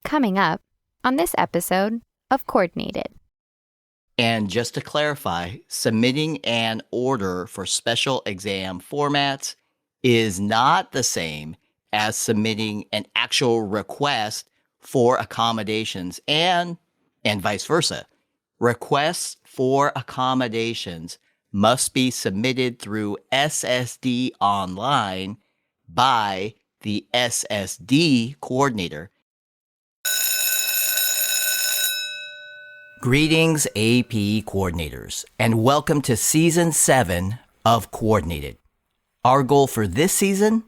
Coming up on this episode of Coordinated. And just to clarify, submitting an order for special exam formats is not the same as submitting an actual request for accommodations and vice versa. Requests for accommodations must be submitted through SSD online by the SSD coordinator. Greetings, AP coordinators, and welcome to Season 7 of Coordinated. Our goal for this season?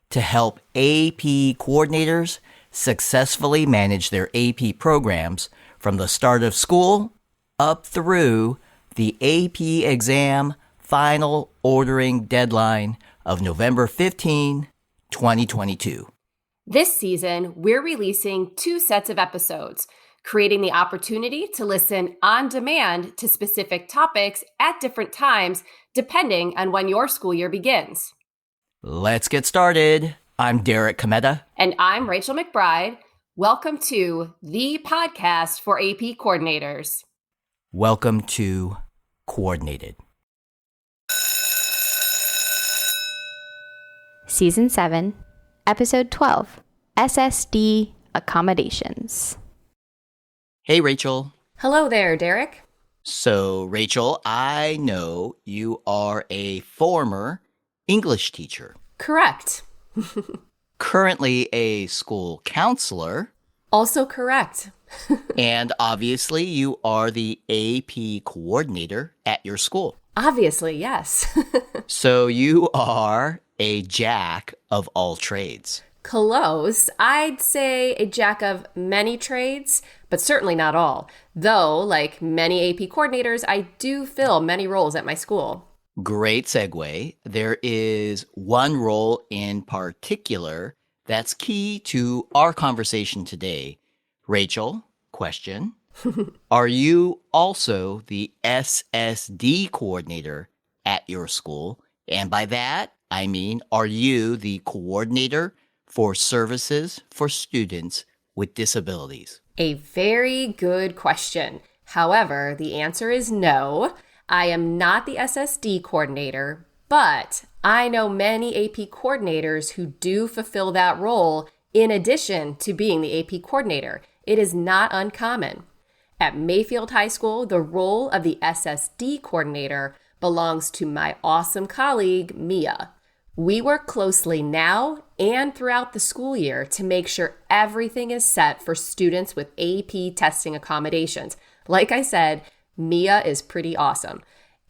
To help AP coordinators successfully manage their AP programs from the start of school up through the AP exam final ordering deadline of November 15, 2022. This season, we're releasing 2 sets of episodes, creating the opportunity to listen on demand to specific topics at different times, depending on when your school year begins. Let's get started. I'm Derek Cometa. And I'm Rachel McBride. Welcome to the podcast for AP coordinators. Welcome to Coordinated. Season 7, Episode 12, SSD Accommodations. Hey, Rachel. Hello there, Derek. So, Rachel, I know you are a former English teacher. Correct. Currently a school counselor. Also correct. And obviously you are the AP coordinator at your school. Obviously, yes. So you are a jack of all trades. Close. I'd say a jack of many trades, but certainly not all. Though, like many AP coordinators, I do fill many roles at my school. Great segue. There is one role in particular that's key to our conversation today. Rachel, question. Are you also the SSD coordinator at your school? And by that, I mean, are you the coordinator for services for students with disabilities? A very good question. However, the answer is no. I am not the SSD coordinator, but I know many AP coordinators who do fulfill that role in addition to being the AP coordinator. It is not uncommon. At Mayfield High School, the role of the SSD coordinator belongs to my awesome colleague, Mia. We work closely now and throughout the school year to make sure everything is set for students with AP testing accommodations. Like I said, Mia is pretty awesome.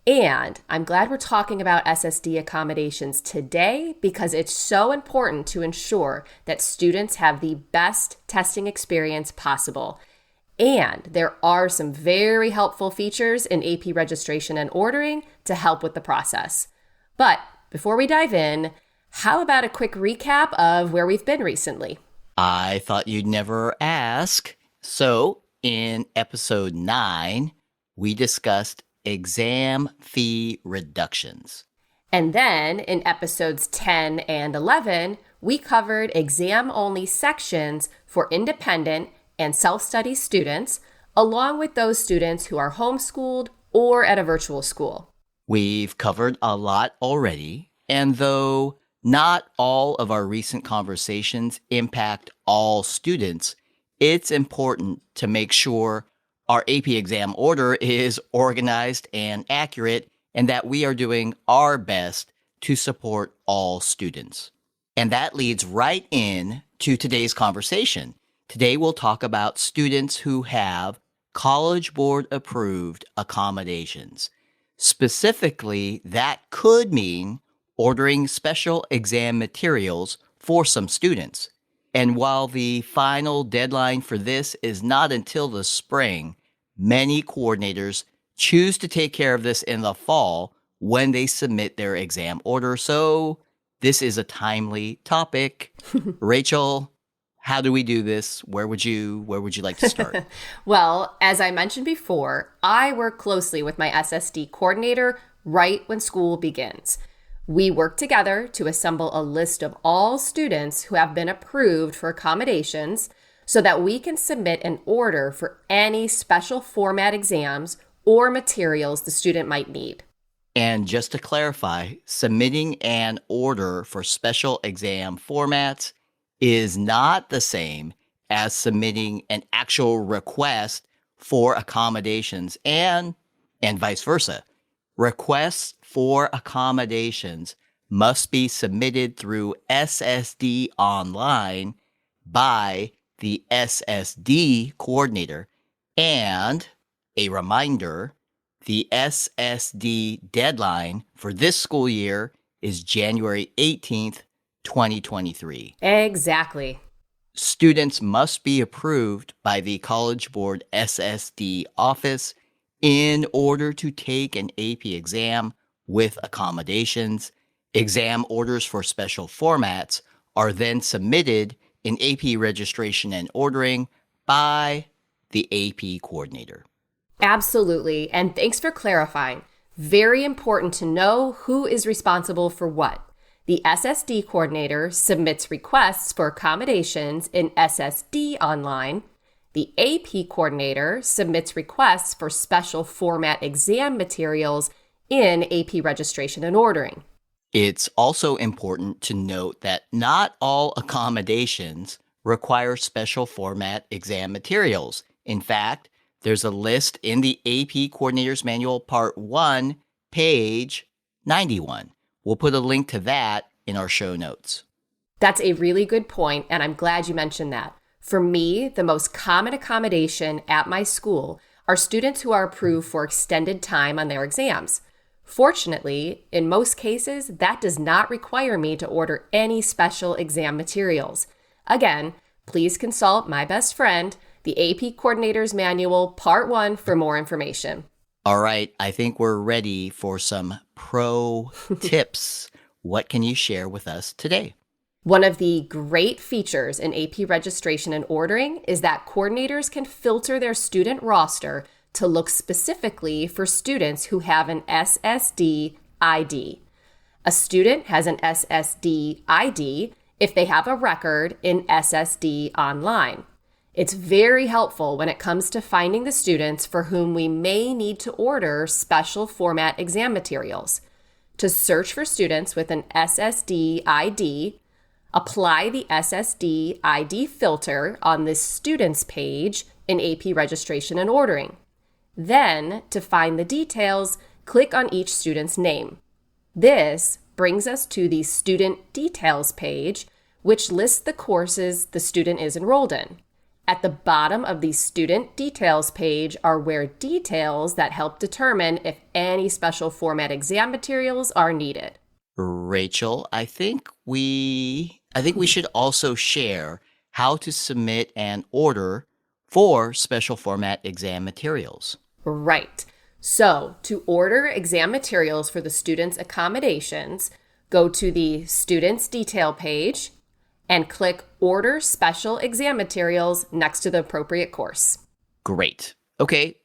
And I'm glad we're talking about SSD accommodations today because it's so important to ensure that students have the best testing experience possible. And there are some very helpful features in AP registration and ordering to help with the process. But before we dive in, how about a quick recap of where we've been recently? I thought you'd never ask. So, in episode 9, we discussed exam fee reductions. And then in episodes 10 and 11, we covered exam-only sections for independent and self-study students, along with those students who are homeschooled or at a virtual school. We've covered a lot already, and though not all of our recent conversations impact all students, it's important to make sure our AP exam order is organized and accurate, and that we are doing our best to support all students. And that leads right in to today's conversation. Today we'll talk about students who have College Board approved accommodations. Specifically, that could mean ordering special exam materials for some students. And while the final deadline for this is not until the spring, many coordinators choose to take care of this in the fall when they submit their exam order. So this is a timely topic. Rachel, how do we do this? Where would you like to start? Well, as I mentioned before, I work closely with my SSD coordinator right when school begins. We work together to assemble a list of all students who have been approved for accommodations so that we can submit an order for any special format exams or materials the student might need. And just to clarify, submitting an order for special exam formats is not the same as submitting an actual request for accommodations and vice versa. Requests for accommodations must be submitted through SSD online by the SSD coordinator. And a reminder, the SSD deadline for this school year is January 18th, 2023. Exactly. Students must be approved by the College Board SSD office in order to take an AP exam with accommodations. Exam orders for special formats are then submitted in AP registration and ordering by the AP coordinator. Absolutely. And thanks for clarifying. Very important to know who is responsible for what. The SSD coordinator submits requests for accommodations in SSD online. The AP coordinator submits requests for special format exam materials in AP registration and ordering. It's also important to note that not all accommodations require special format exam materials. In fact, there's a list in the AP Coordinator's Manual Part 1, page 91. We'll put a link to that in our show notes. That's a really good point, and I'm glad you mentioned that. For me, the most common accommodation at my school are students who are approved for extended time on their exams. Fortunately, in most cases, that does not require me to order any special exam materials. Again, please consult my best friend, the AP Coordinator's Manual, Part 1, for more information. All right, I think we're ready for some pro tips. What can you share with us today? One of the great features in AP registration and ordering is that coordinators can filter their student roster to look specifically for students who have an SSD ID. A student has an SSD ID if they have a record in SSD online. It's very helpful when it comes to finding the students for whom we may need to order special format exam materials. To search for students with an SSD ID, apply the SSD ID filter on this students page in AP registration and ordering. Then, to find the details, click on each student's name. This brings us to the student details page, which lists the courses the student is enrolled in. At the bottom of the student details page are where details that help determine if any special format exam materials are needed. Rachel, I think we should also share how to submit an order for special format exam materials. Right. So, to order exam materials for the students' accommodations, go to the students detail page and click Order Special Exam Materials next to the appropriate course. Great. Okay.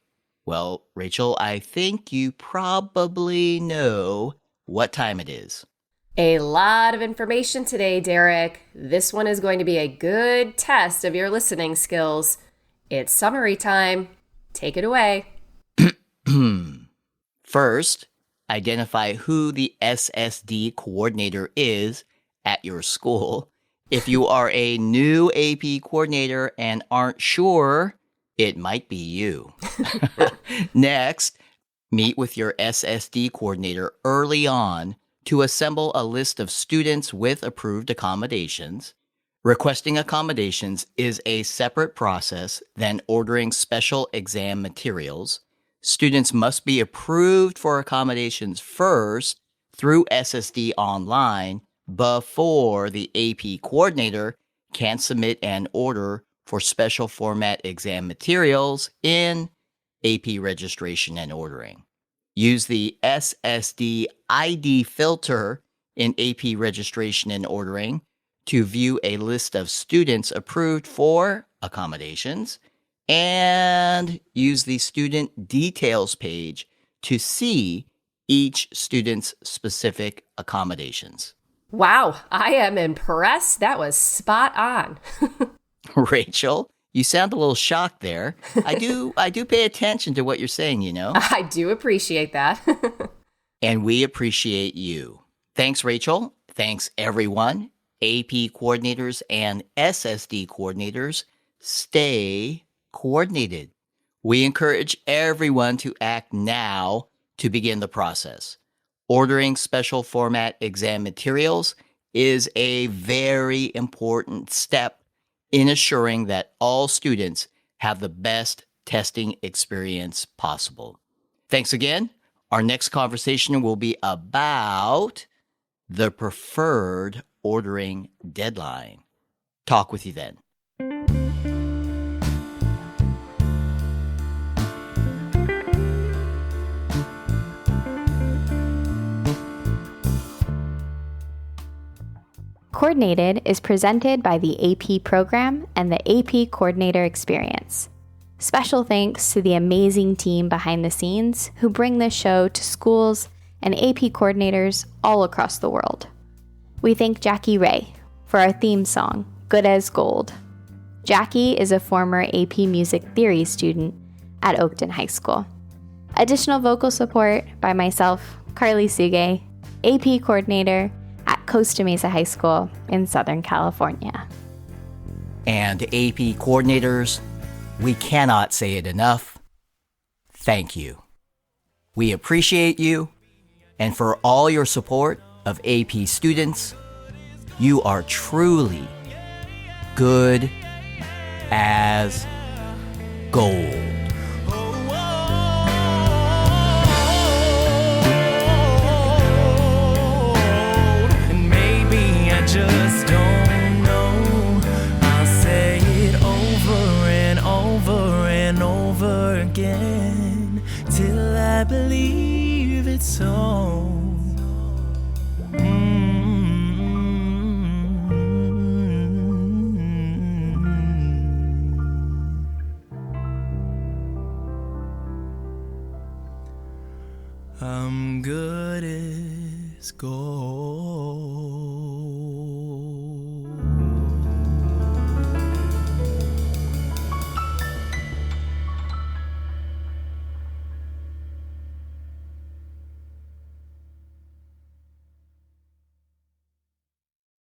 Well, Rachel, I think you probably know what time it is. A lot of information today, Derek. This one is going to be a good test of your listening skills. It's summary time. Take it away. First, identify who the SSD coordinator is at your school. If you are a new AP coordinator and aren't sure, it might be you. Next, meet with your SSD coordinator early on to assemble a list of students with approved accommodations. Requesting accommodations is a separate process than ordering special exam materials. Students must be approved for accommodations first through SSD online before the AP coordinator can submit an order for special format exam materials in AP registration and ordering. Use the SSD ID filter in AP registration and ordering to view a list of students approved for accommodations, and use the student details page to see each student's specific accommodations. Wow, I am impressed. That was spot on. Rachel, You sound a little shocked there. I do pay attention to what you're saying, you know. I do appreciate that. And we appreciate you. Thanks, Rachel. Thanks, everyone. AP coordinators and SSD coordinators, stay coordinated. We encourage everyone to act now to begin the process. Ordering special format exam materials is a very important step in assuring that all students have the best testing experience possible. Thanks again. Our next conversation will be about the preferred ordering deadline. Talk with you then. Coordinated is presented by the AP program and the AP Coordinator Experience. Special thanks to the amazing team behind the scenes who bring this show to schools and AP coordinators all across the world. We thank Jackie Ray for our theme song, Good as Gold. Jackie is a former AP Music Theory student at Oakton High School. Additional vocal support by myself, Carly Suge, AP Coordinator at Costa Mesa High School in Southern California. And AP coordinators, we cannot say it enough. Thank you. We appreciate you, and for all your support of AP students, you are truly good as gold. Just don't know. I'll say it over and over and over again till I believe it's so. I'm good as gold.